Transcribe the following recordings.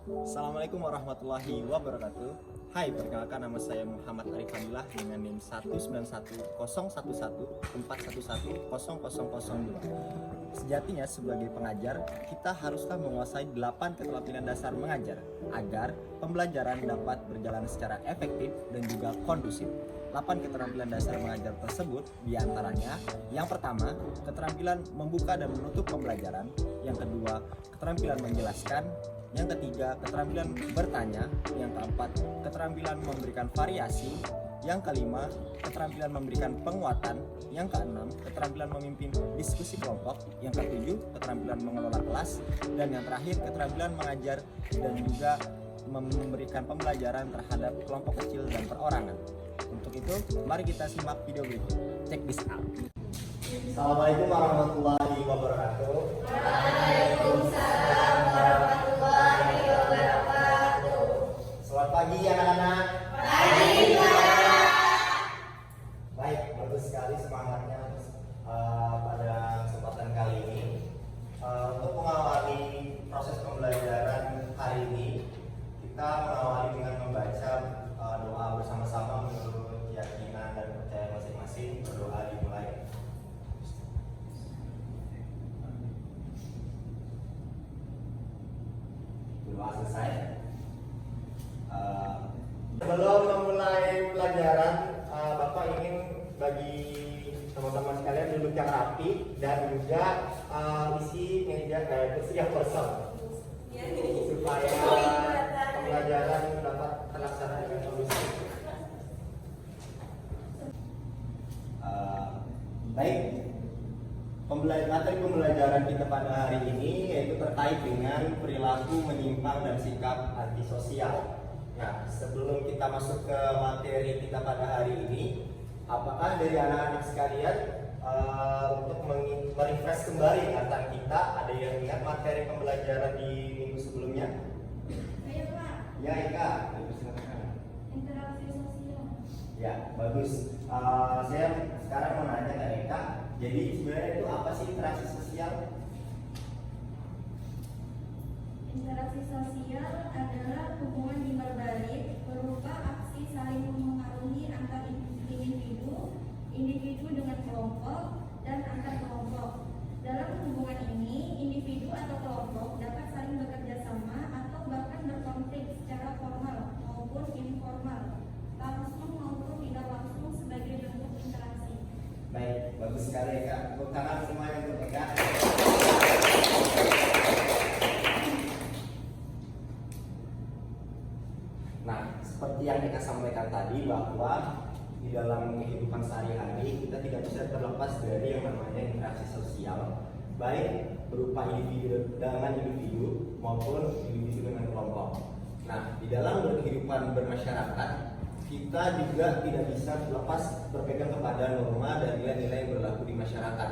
Assalamualaikum warahmatullahi wabarakatuh. Hai, perkenalkan nama saya Muhammad Arif Fadilah dengan NIM 19101411002. Sejatinya sebagai pengajar, kita haruslah menguasai 8 keterampilan dasar mengajar agar pembelajaran dapat berjalan secara efektif dan juga kondusif. 8 keterampilan dasar mengajar tersebut diantaranya: yang pertama, keterampilan membuka dan menutup pembelajaran; yang kedua, keterampilan menjelaskan; yang ketiga, keterampilan bertanya; yang keempat, keterampilan memberikan variasi; yang kelima, keterampilan memberikan penguatan; yang keenam, keterampilan memimpin diskusi kelompok; yang ketujuh, keterampilan mengelola kelas; dan yang terakhir, keterampilan mengajar dan juga memberikan pembelajaran terhadap kelompok kecil dan perorangan. Untuk itu, mari kita simak video berikut. Check this out. Assalamualaikum warahmatullahi wabarakatuh. Waalaikumsalam warahmatullahi wabarakatuh. Selamat pagi anak-anak. Pagi Pak. Baik, bagus sekali semangatnya pada kesempatan kali ini. Untuk mengawali proses pembelajaran hari ini, kita mengawali dengan membaca doa bersama-sama menurut keyakinan dan percaya masing-masing. Berdoa dimulai. Doa selesai. Sebelum memulai pelajaran, Bapak ingin bagi teman-teman sekalian duduk yang rapi dan juga isi meja kursi yang kosong supaya pembelajaran dapat terlaksana dengan kondusif. Baik, materi pembelajaran kita pada hari ini yaitu terkait dengan perilaku menyimpang dan sikap antisosial. Nah, sebelum kita masuk ke materi kita pada hari ini, apakah dari anak-anak sekalian untuk merefresh kembali ingatan kita, ada yang ingat materi pembelajaran di minggu sebelumnya? Ayo Pak. Ya, Ika, silakan. Interaksi sosial. Ya, bagus. Saya sekarang mau nanya ke Eka. Jadi sebenarnya itu apa sih interaksi sosial? Interaksi sosial adalah hubungan timbal balik berupa aksi saling mempengaruhi antar individu dengan kelompok, dan antar kelompok. Dalam hubungan ini, individu atau kelompok dapat saling bekerja sama atau bahkan berkonflik secara formal maupun informal, langsung maupun tidak langsung sebagai bentuk interaksi. Baik, bagus sekali Eka. Tepuk tangan semuanya untuk Eka. Nah, seperti yang Eka sampaikan tadi, bahwa di dalam kehidupan sehari-hari kita tidak bisa terlepas dari yang namanya interaksi sosial, baik berupa individu dengan individu maupun individu dengan kelompok. Nah, di dalam kehidupan bermasyarakat, kita juga tidak bisa lepas berpegang kepada norma dan nilai-nilai yang berlaku di masyarakat.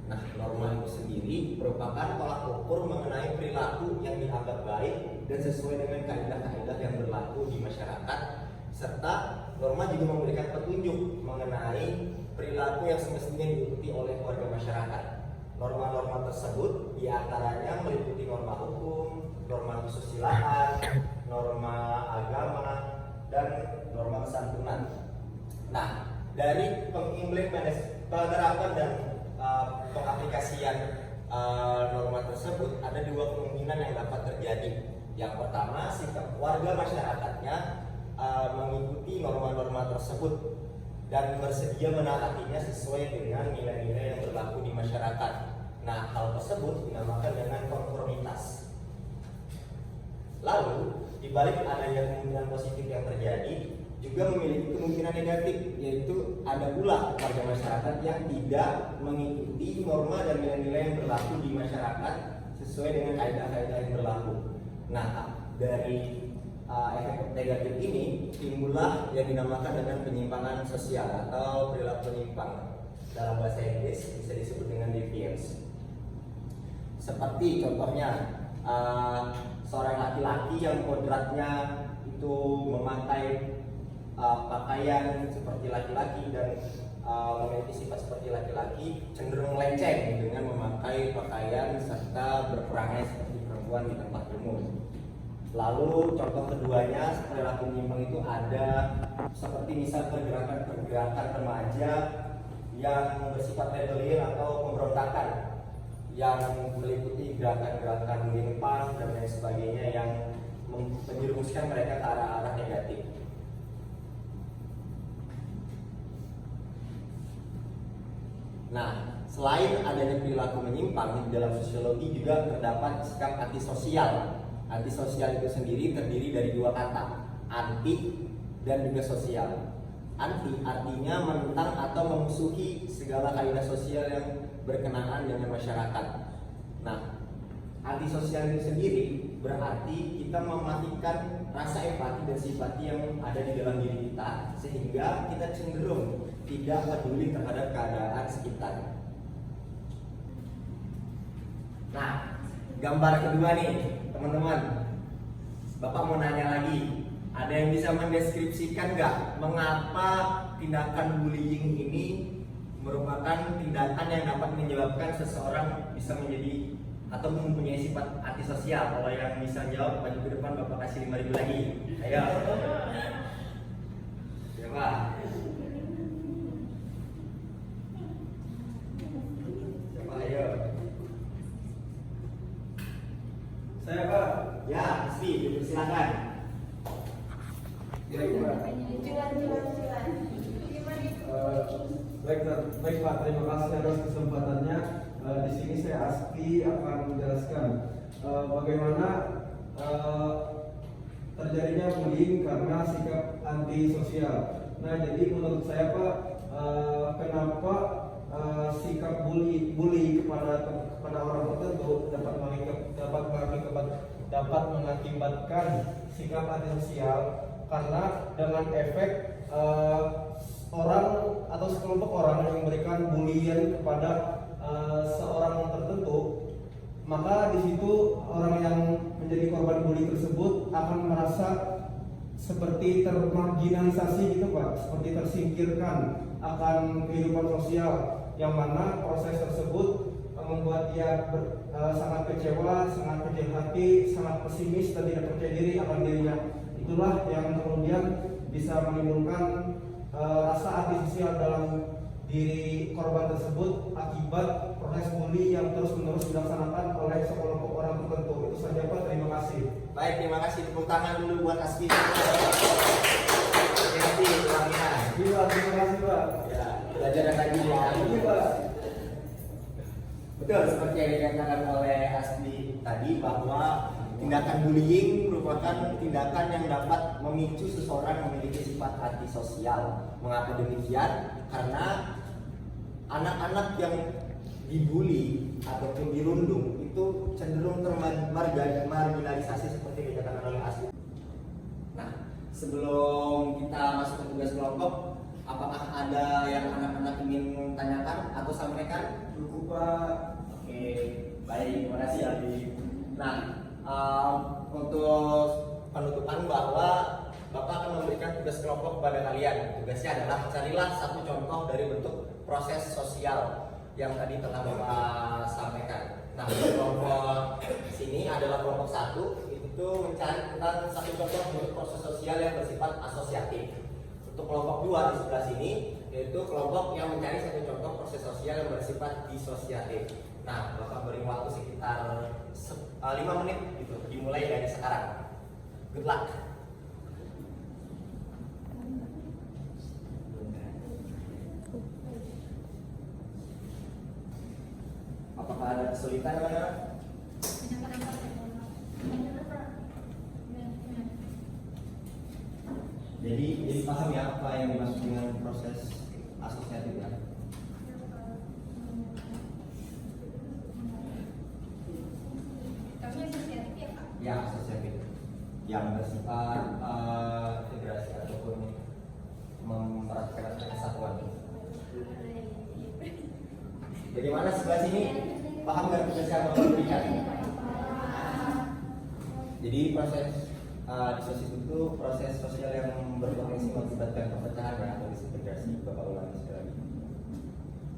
Nah, norma itu sendiri merupakan tolak ukur mengenai perilaku yang dianggap baik dan sesuai dengan kaidah-kaidah yang berlaku di masyarakat, serta norma juga memberikan petunjuk mengenai perilaku yang semestinya diikuti oleh warga masyarakat. Norma-norma tersebut diantaranya meliputi norma hukum, norma kesusilaan, norma agama, dan norma kesantunan. Nah, dari penerapan dan pengaplikasian norma tersebut, ada dua kemungkinan yang dapat terjadi. Yang pertama, sikap warga masyarakatnya mengikuti norma-norma tersebut dan bersedia menaatinya sesuai dengan nilai-nilai yang berlaku di masyarakat. Nah, hal tersebut dinamakan dengan konformitas. Lalu, di balik adanya kemungkinan positif yang terjadi, juga memiliki kemungkinan negatif, yaitu ada pula warga masyarakat yang tidak mengikuti norma dan nilai-nilai yang berlaku di masyarakat sesuai dengan kaidah-kaidah yang berlaku. Nah, dari efek negatif ini timbullah yang dinamakan dengan penyimpangan sosial atau perilaku menyimpang. Dalam bahasa Inggris bisa disebut dengan deviance. Seperti contohnya seorang laki-laki yang kodratnya itu memakai pakaian seperti laki-laki dan memiliki sifat seperti laki-laki, cenderung melenceng dengan memakai pakaian serta berperangai seperti perempuan di tempat umum. Lalu contoh keduanya perilaku menyimpang itu ada seperti misal pergerakan-pergerakan remaja yang bersifat rebellion atau pemberontakan, yang meliputi gerakan-gerakan menyimpang dan lain sebagainya yang menjerumuskan mereka ke arah-arah negatif. Nah, selain adanya perilaku menyimpang, di dalam sosiologi juga terdapat sikap antisosial. Antisosial itu sendiri terdiri dari dua kata, anti dan juga sosial. Anti artinya menentang atau memusuhi segala kaidah sosial yang berkenaan dengan masyarakat. Nah, antisosial itu sendiri berarti kita mematikan rasa empati dan simpati yang ada di dalam diri kita, sehingga kita cenderung tidak peduli terhadap keadaan sekitar. Nah, gambar kedua nih teman-teman, Bapak mau nanya lagi, ada yang bisa mendeskripsikan nggak mengapa tindakan bullying ini merupakan tindakan yang dapat menyebabkan seseorang bisa menjadi atau mempunyai sifat antisosial? Kalau yang bisa jawab maju ke depan, Bapak kasih 5.000 lagi. Ayo. Siapa? Siapa? Ayo. Saya Pak. Ya, pasti. Silakan. Baik Pak, terima kasih atas kesempatannya. Di sini saya Asti akan menjelaskan bagaimana terjadinya bullying karena sikap antisosial. Nah, jadi menurut saya Pak, kenapa sikap bully kepada orang tertentu dapat mengakibatkan sikap antisosial, karena dengan efek orang atau sekelompok orang yang memberikan bullying kepada seorang tertentu, maka di situ orang yang menjadi korban bully tersebut akan merasa seperti termarginalisasi gitu Pak, seperti tersingkirkan akan kehidupan sosial, yang mana proses tersebut membuat dia sangat kecewa, sangat kecil hati, sangat pesimis dan tidak percaya diri akan dirinya. Itulah yang kemudian bisa menimbulkan rasa antisosial dalam diri korban tersebut akibat proses bully yang terus-menerus dilaksanakan oleh sekelompok orang tertentu. Itu saja Pak, terima kasih. Baik, terima kasih. Tepuk tangan dulu buat Asti. Terima kasih tulangnya. Iya, terima kasih Pak. Ya, belajar lagi ya. Iya Pak. Betul, seperti yang dikatakan oleh Asti tadi, bahwa tindakan bullying merupakan tindakan yang dapat memicu seseorang memiliki sifat antisosial. Mengapa demikian? Karena anak-anak yang dibully ataupun dirundung itu cenderung termarginalisasi seperti yang dikatakan oleh Asti. Nah, sebelum kita masuk ke tugas kelompok, apakah ada yang anak-anak ingin tanyakan atau sampaikan? Cukup Pak. Oke, baik, terima kasih Aldi. Nah, untuk penutupan bahwa Bapak akan memberikan tugas kelompok kepada kalian. Tugasnya adalah carilah satu contoh dari bentuk proses sosial yang tadi telah Bapak sampaikan. Nah, kelompok sini adalah kelompok 1, itu mencari tentang satu contoh bentuk proses sosial yang bersifat asosiatif. Untuk kelompok 2 di sebelah sini, yaitu kelompok yang mencari satu contoh proses sosial yang bersifat disosiatif. Nah, Bapak beri waktu sekitar 5 menit gitu, dimulai dari sekarang. Good luck. Apakah ada kesulitan anak-anak? Jadi paham ya apa yang dimaksud dengan proses asosiatif ya? Ya, asosiatif yang bersifat integrasi ataupun memperhatikan kesatuan. Bagaimana sebelah sini? Paham nggak tugas yang Bapak berikan? Jadi proses disosiatif itu proses sosial yang berpotensi mengakibatkan perpecahan ya, atau disintegrasi. Bapak ulangi sekali lagi.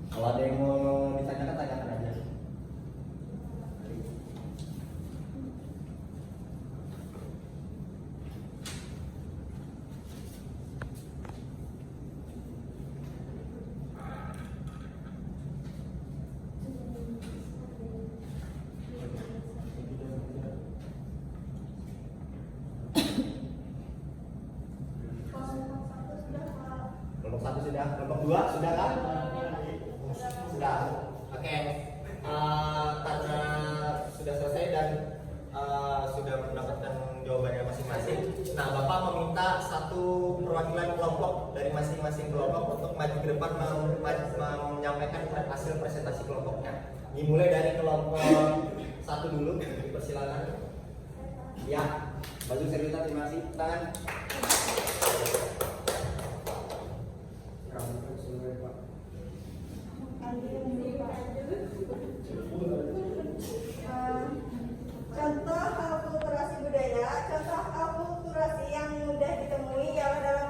Kalau ada yang mau ditanyakan, tanyakan aja. 2 sudah kan? Sudah. Oke. Karena sudah selesai dan sudah mendapatkan jawabannya masing-masing. Nah, Bapak meminta satu perwakilan kelompok dari masing-masing kelompok untuk maju ke depan menyampaikan hasil presentasi kelompoknya. Dimulai dari kelompok 1 dulu, dipersilakan. Ya, Baju Serita, terima kasih. Tangan. Contoh akulturasi budaya, contoh akulturasi yang mudah ditemui ialah dalam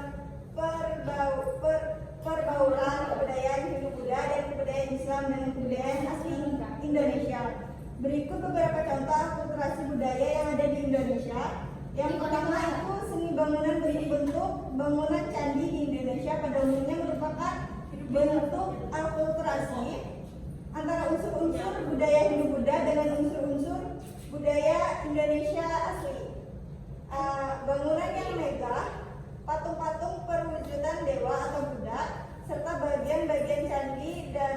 perbauran kebudayaan Hindu-Buddha dan kebudayaan Islam dan kebudayaan asli Indonesia. Berikut beberapa contoh akulturasi budaya yang ada di Indonesia. Yang pertama itu seni bangunan berbentuk bangunan candi di Indonesia pada umumnya merupakan bentuk akulturasi antara unsur-unsur budaya Hindu-Buddha dengan unsur-unsur budaya Indonesia asli. Bangunan yang megah, patung-patung perwujudan dewa atau Buddha, serta bagian-bagian candi dan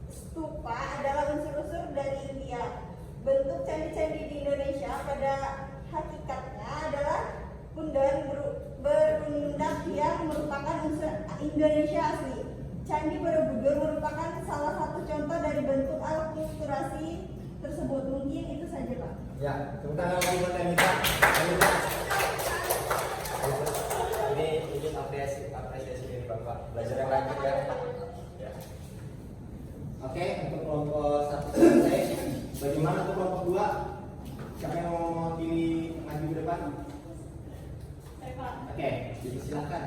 stupa adalah unsur-unsur dari India. Bentuk candi-candi di Indonesia pada hakikatnya adalah pundan berundak yang merupakan unsur Indonesia asli. Candi Borobudur merupakan salah satu contoh dari bentuk akulturasi tersebut. Mungkin itu saja, Pak. Ya, tepuk tangan lagi buat Anita. Ini apresiasi dari Bapak. Belajar yang lanjut ya. Ya. Oke, untuk kelompok 1 selesai. Bagaimana untuk kelompok 2? Siapa yang mau mewakili maju ke depan? Saya, Pak. Oke, jadi silakan.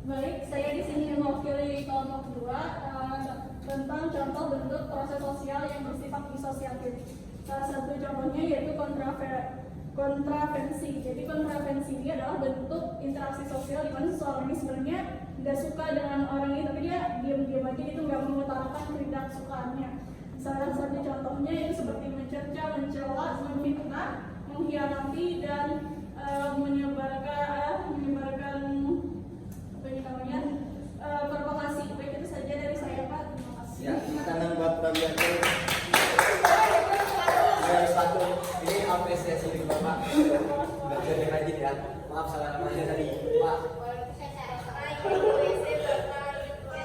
Baik, saya di sini mewakili kelompok 2 tentang contoh bentuk proses sosial yang bersifat disosiatif. Salah satu contohnya yaitu kontravensi. Jadi kontravensi ini adalah bentuk interaksi sosial di mana seseorang ini sebenarnya tidak suka dengan orang ini, tapi dia diam-diam aja itu nggak mengutarakan ketidaksukaannya. Salah satu contohnya itu seperti mencerca, mencela, memfitnah, mengkhianati dan menyebarkan apa ini namanya provokasi. Baik, itu saja dari saya, Pak. Terima kasih. Ya, tangan buat Prabianto. Satu, ini apresiasi dari Bapak. Belajar yang rajin ya. Maaf salah namanya tadi, Pak.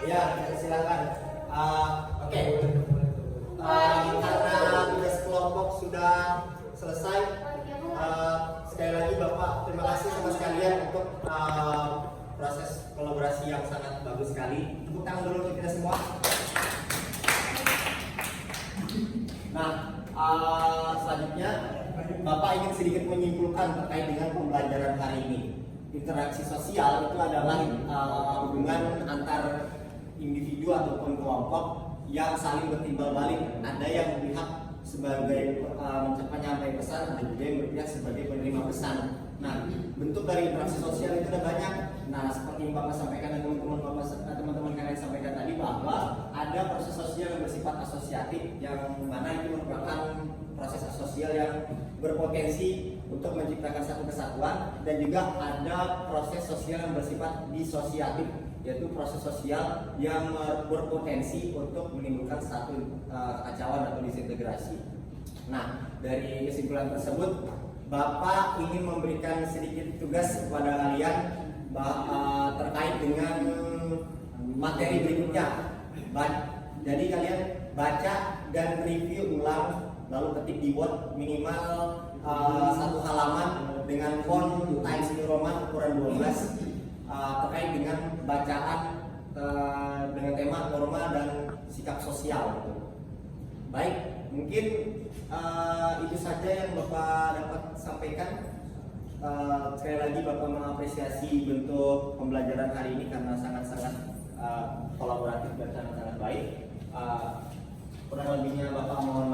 Ya, silakan. Oke. Karena tugas kelompok sudah selesai, sekali lagi Bapak terima kasih sama sekalian untuk proses kolaborasi yang sangat bagus sekali. Tepuk tangan dulu untuk kita semua. Nah, selanjutnya Bapak ingin sedikit menyimpulkan terkait dengan pembelajaran hari ini. Interaksi sosial itu adalah hubungan antar individu ataupun kelompok yang saling bertimbal balik. Ada yang berpihak sebagai menyampaikan pesan, ada juga yang berpihak sebagai penerima pesan. Nah, bentuk dari interaksi sosial itu ada banyak. Nah, seperti yang Bapak sampaikan dan teman-teman kalian sampaikan tadi, bahwa ada proses sosial yang bersifat asosiatif, yang mana itu merupakan proses sosial yang berpotensi untuk menciptakan satu kesatuan, dan juga ada proses sosial yang bersifat disosiatif, yaitu proses sosial yang berpotensi untuk menimbulkan satu kekacauan atau disintegrasi. Nah, dari kesimpulan tersebut, Bapak ingin memberikan sedikit tugas kepada kalian terkait dengan materi berikutnya. Jadi kalian baca dan review ulang, lalu ketik di Word minimal 1 halaman dengan font Times New Roman ukuran 12 terkait dengan bacaan dengan tema norma dan sikap sosial. Baik, mungkin itu saja yang Bapak dapat sampaikan. Sekali lagi Bapak mengapresiasi bentuk pembelajaran hari ini karena sangat-sangat kolaboratif dan sangat-sangat baik. Kurang lebihnya Bapak mohon